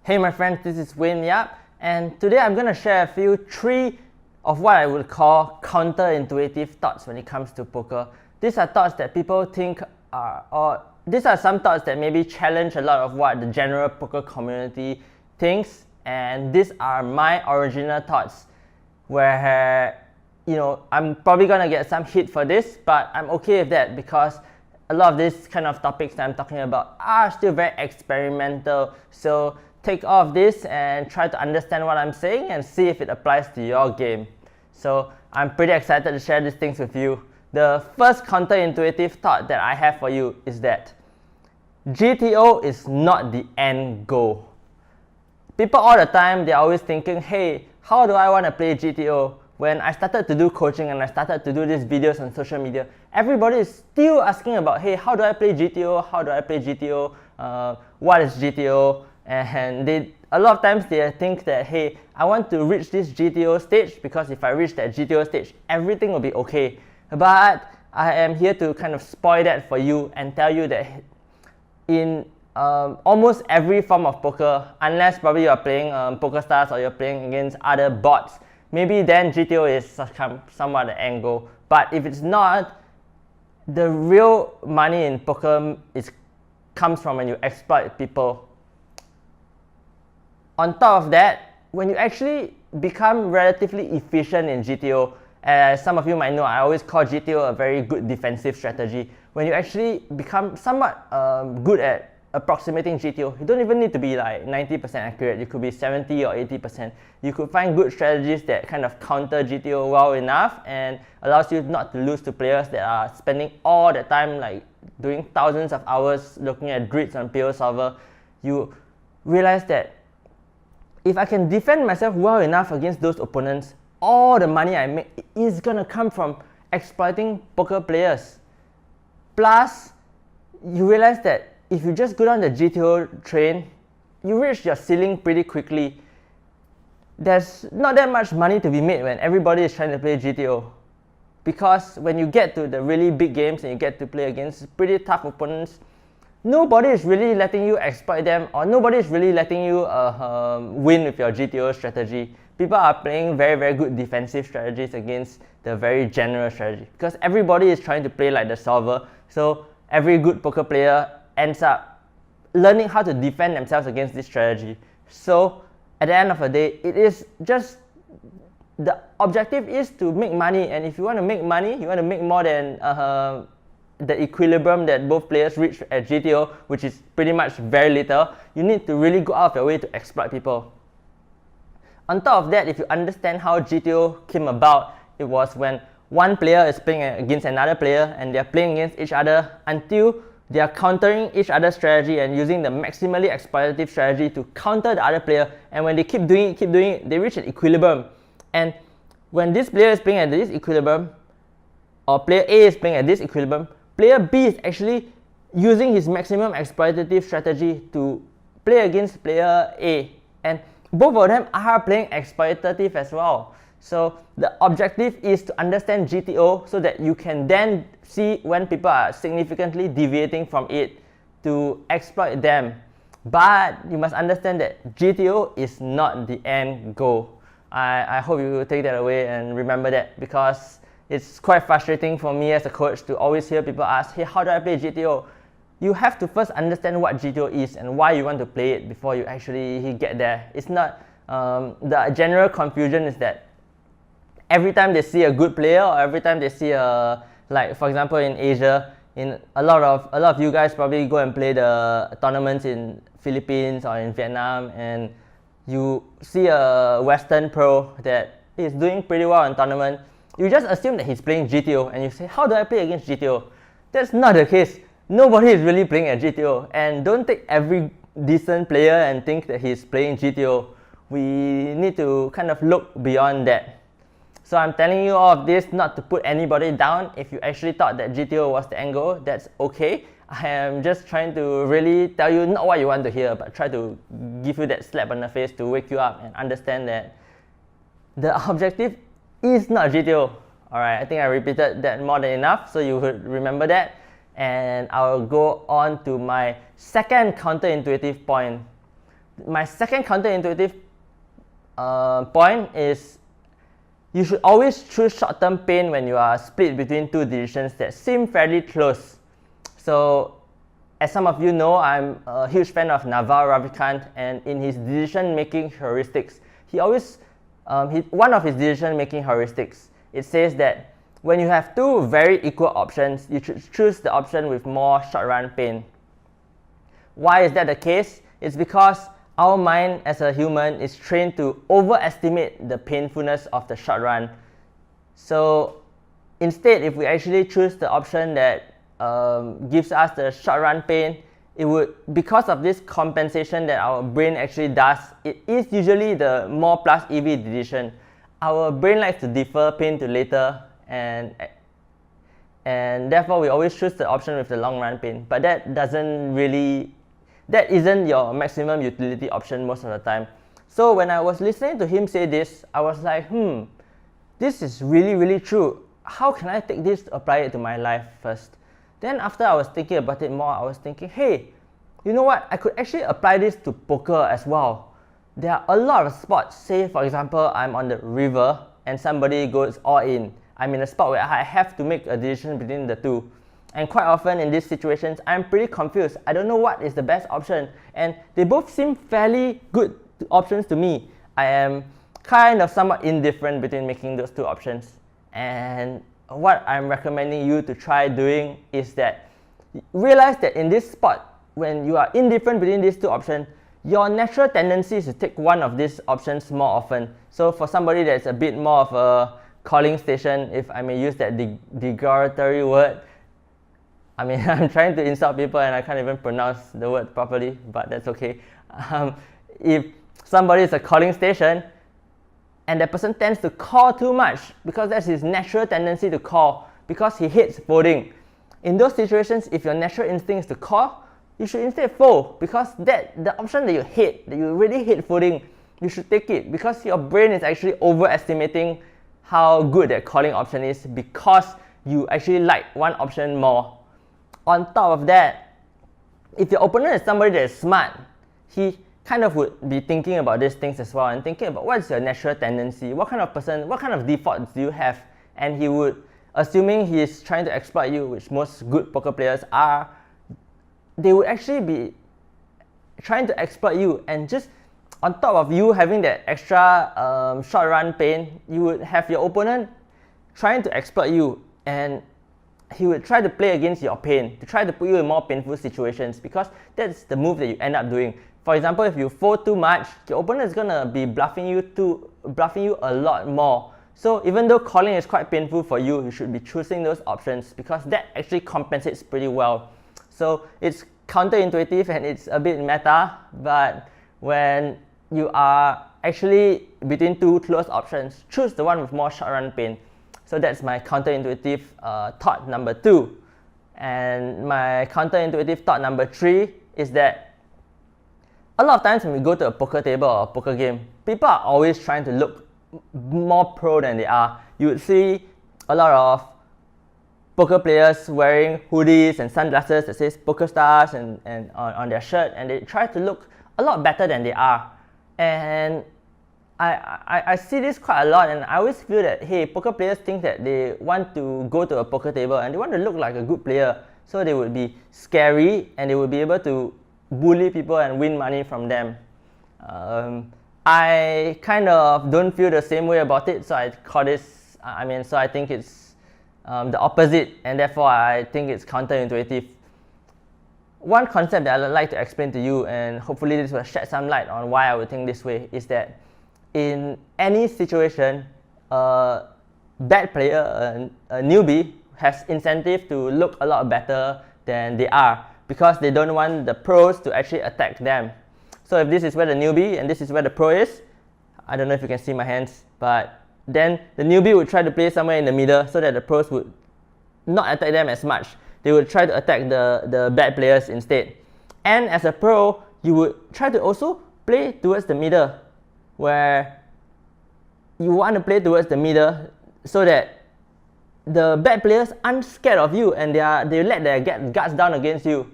Hey my friends, this is Wayne Yap, and today I'm going to share three of what I would call counterintuitive thoughts when it comes to poker. These are thoughts that people think are, or these are some thoughts that maybe challenge a lot of what the general poker community thinks, and these are my original thoughts where, I'm probably going to get some hit for this, but I'm okay with that because a lot of these kind of topics that I'm talking about are still very experimental. So take all of this and try to understand what I'm saying and see if it applies to your game. So I'm pretty excited to share these things with you. The first counterintuitive thought that I have for you is that GTO is not the end goal. People all the time, they're always thinking, hey, how do I want to play GTO? When I started to do coaching and I started to do these videos on social media, everybody is still asking about, hey, how do I play GTO? How do I play GTO? What is GTO? And a lot of times they think that, hey, I want to reach this GTO stage because if I reach that GTO stage, everything will be okay. But I am here to kind of spoil that for you and tell you that in almost every form of poker, unless probably you're playing PokerStars or you're playing against other bots, maybe then GTO is somewhat the end goal. But if it's not, the real money in poker comes from when you exploit people. On top of that, when you actually become relatively efficient in GTO, as some of you might know, I always call GTO a very good defensive strategy. When you actually become somewhat good at approximating GTO, you don't even need to be like 90% accurate. You could be 70 or 80%. You could find good strategies that kind of counter GTO well enough and allows you not to lose to players that are spending all the time like doing thousands of hours looking at grids on PO Solver. You realize that if I can defend myself well enough against those opponents, all the money I make is gonna come from exploiting poker players. Plus, you realize that if you just go down the GTO train, you reach your ceiling pretty quickly. There's not that much money to be made when everybody is trying to play GTO. Because when you get to the really big games and you get to play against pretty tough opponents, nobody is really letting you exploit them, or nobody is really letting you win with your GTO strategy. People are playing very, very good defensive strategies against the very general strategy. Because everybody is trying to play like the solver, so every good poker player ends up learning how to defend themselves against this strategy. So at the end of the day, it is just the objective is to make money, and if you want to make money, you want to make more than the equilibrium that both players reach at GTO, which is pretty much very little, you need to really go out of your way to exploit people. On top of that, if you understand how GTO came about, it was when one player is playing against another player and they're playing against each other until they are countering each other's strategy and using the maximally exploitative strategy to counter the other player. And when they keep doing it, they reach an equilibrium. And when this player is playing at this equilibrium, or player A is playing at this equilibrium, player B is actually using his maximum exploitative strategy to play against player A. And both of them are playing exploitative as well. So the objective is to understand GTO so that you can then see when people are significantly deviating from it to exploit them. But you must understand that GTO is not the end goal. I hope you take that away and remember that, because it's quite frustrating for me as a coach to always hear people ask, hey, how do I play GTO? You have to first understand what GTO is and why you want to play it before you actually get there. It's not, the general confusion is that every time they see a good player, or every time they see like for example in Asia, in a lot of you guys probably go and play the tournaments in Philippines or in Vietnam, and you see a Western pro that is doing pretty well in tournament. You just assume that he's playing GTO and you say, how do I play against GTO? That's not the case. Nobody is really playing at GTO, and don't take every decent player and think that he's playing GTO. We need to kind of look beyond that. So I'm telling you all of this not to put anybody down. If you actually thought that GTO was the end goal, that's okay. I am just trying to really tell you not what you want to hear, but try to give you that slap on the face to wake you up and understand that the objective is not GTO. Alright, I think I repeated that more than enough, so you would remember that. And I'll go on to my second counterintuitive point. my second counterintuitive point is you should always choose short-term pain when you are split between two decisions that seem fairly close. So, as some of you know, I'm a huge fan of Naval Ravikant, and in his decision-making heuristics, one of his decision-making heuristics, it says that when you have two very equal options, you should choose the option with more short-run pain. Why is that the case? It's because our mind as a human is trained to overestimate the painfulness of the short run. So instead, if we actually choose the option that gives us the short run pain, it would, because of this compensation that our brain actually does, it is usually the more plus EV decision. Our brain likes to defer pain to later, and therefore we always choose the option with the long run pain. But that isn't your maximum utility option most of the time. So when I was listening to him say this, I was like, this is really, really true. How can I take this to apply it to my life first? Then after I was thinking about it more, I was thinking, hey, you know what? I could actually apply this to poker as well. There are a lot of spots. Say, for example, I'm on the river and somebody goes all in. I'm in a spot where I have to make a decision between the two. And quite often in these situations, I'm pretty confused. I don't know what is the best option. And they both seem fairly good options to me. I am kind of somewhat indifferent between making those two options. And what I'm recommending you to try doing is that realize that in this spot, when you are indifferent between these two options, your natural tendency is to take one of these options more often. So for somebody that's a bit more of a calling station, if I may use that derogatory word, I mean, I'm trying to insult people and I can't even pronounce the word properly, but that's okay. If somebody is a calling station and that person tends to call too much because that's his natural tendency to call because he hates folding. In those situations, if your natural instinct is to call, you should instead fold because the option that you hate, that you really hate folding, you should take it because your brain is actually overestimating how good that calling option is because you actually like one option more. On top of that, if your opponent is somebody that is smart, he kind of would be thinking about these things as well and thinking about what's your natural tendency, what kind of person, what kind of defaults do you have, and he would, assuming he is trying to exploit you, which most good poker players are, they would actually be trying to exploit you, and just on top of you having that extra short run pain, you would have your opponent trying to exploit you, and he would try to play against your pain, to try to put you in more painful situations because that's the move that you end up doing. For example, if you fold too much, your opponent is going to be bluffing you a lot more. So even though calling is quite painful for you, you should be choosing those options because that actually compensates pretty well. So it's counterintuitive and it's a bit meta, but when you are actually between two close options, choose the one with more short run pain. So that's my counterintuitive thought number 2. And my counterintuitive thought number 3 is that a lot of times when we go to a poker table or a poker game, people are always trying to look more pro than they are. You would see a lot of poker players wearing hoodies and sunglasses that says Poker Stars and on their shirt, and they try to look a lot better than they are. And I see this quite a lot, and I always feel that, hey, poker players think that they want to go to a poker table and they want to look like a good player, so they would be scary and they would be able to bully people and win money from them. I kind of don't feel the same way about it, so I call this, so I think it's the opposite, and therefore I think it's counterintuitive. One concept that I'd like to explain to you, and hopefully this will shed some light on why I would think this way, is that in any situation, a bad player, a newbie, has incentive to look a lot better than they are because they don't want the pros to actually attack them. So if this is where the newbie and this is where the pro is, I don't know if you can see my hands, but then the newbie would try to play somewhere in the middle so that the pros would not attack them as much. They would try to attack the bad players instead. And as a pro, you would try to also play towards the middle, where you want to play towards the middle so that the bad players aren't scared of you and they let their guards down against you.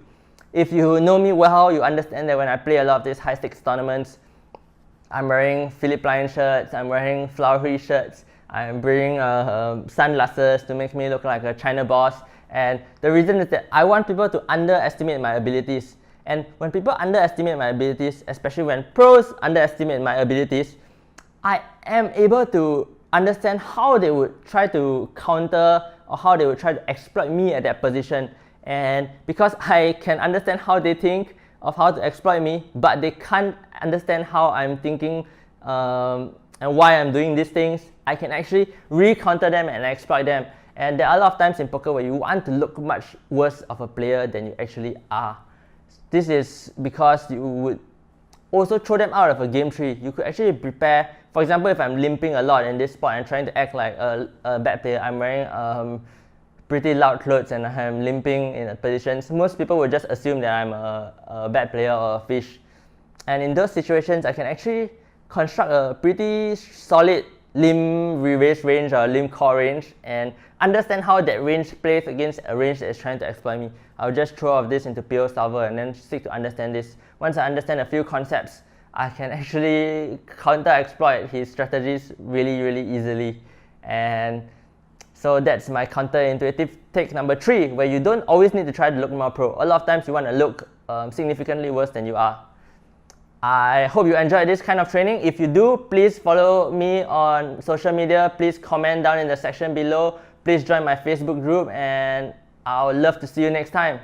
If you know me well, you understand that when I play a lot of these high stakes tournaments, I'm wearing Philippe Line shirts, I'm wearing flowery shirts, I'm wearing sunglasses to make me look like a China boss. And the reason is that I want people to underestimate my abilities. And when people underestimate my abilities, especially when pros underestimate my abilities, I am able to understand how they would try to counter or how they would try to exploit me at that position. And because I can understand how they think of how to exploit me, but they can't understand how I'm thinking and why I'm doing these things, I can actually re-counter them and exploit them. And there are a lot of times in poker where you want to look much worse of a player than you actually are. This is because you would also throw them out of a game tree. You could actually prepare, for example, if I'm limping a lot in this spot and trying to act like a bad player, I'm wearing pretty loud clothes and I'm limping in positions, most people would just assume that I'm a bad player or a fish. And in those situations, I can actually construct a pretty solid limb re-raise range or limb core range and understand how that range plays against a range that is trying to exploit me. I'll just throw off this into PO solver and then seek to understand this. Once I understand a few concepts, I can actually counter-exploit his strategies really, really easily. And so that's my counterintuitive take number 3, where you don't always need to try to look more pro. A lot of times you want to look significantly worse than you are. I hope you enjoyed this kind of training. If you do, please follow me on social media. Please comment down in the section below. Please join my Facebook group, and I would love to see you next time.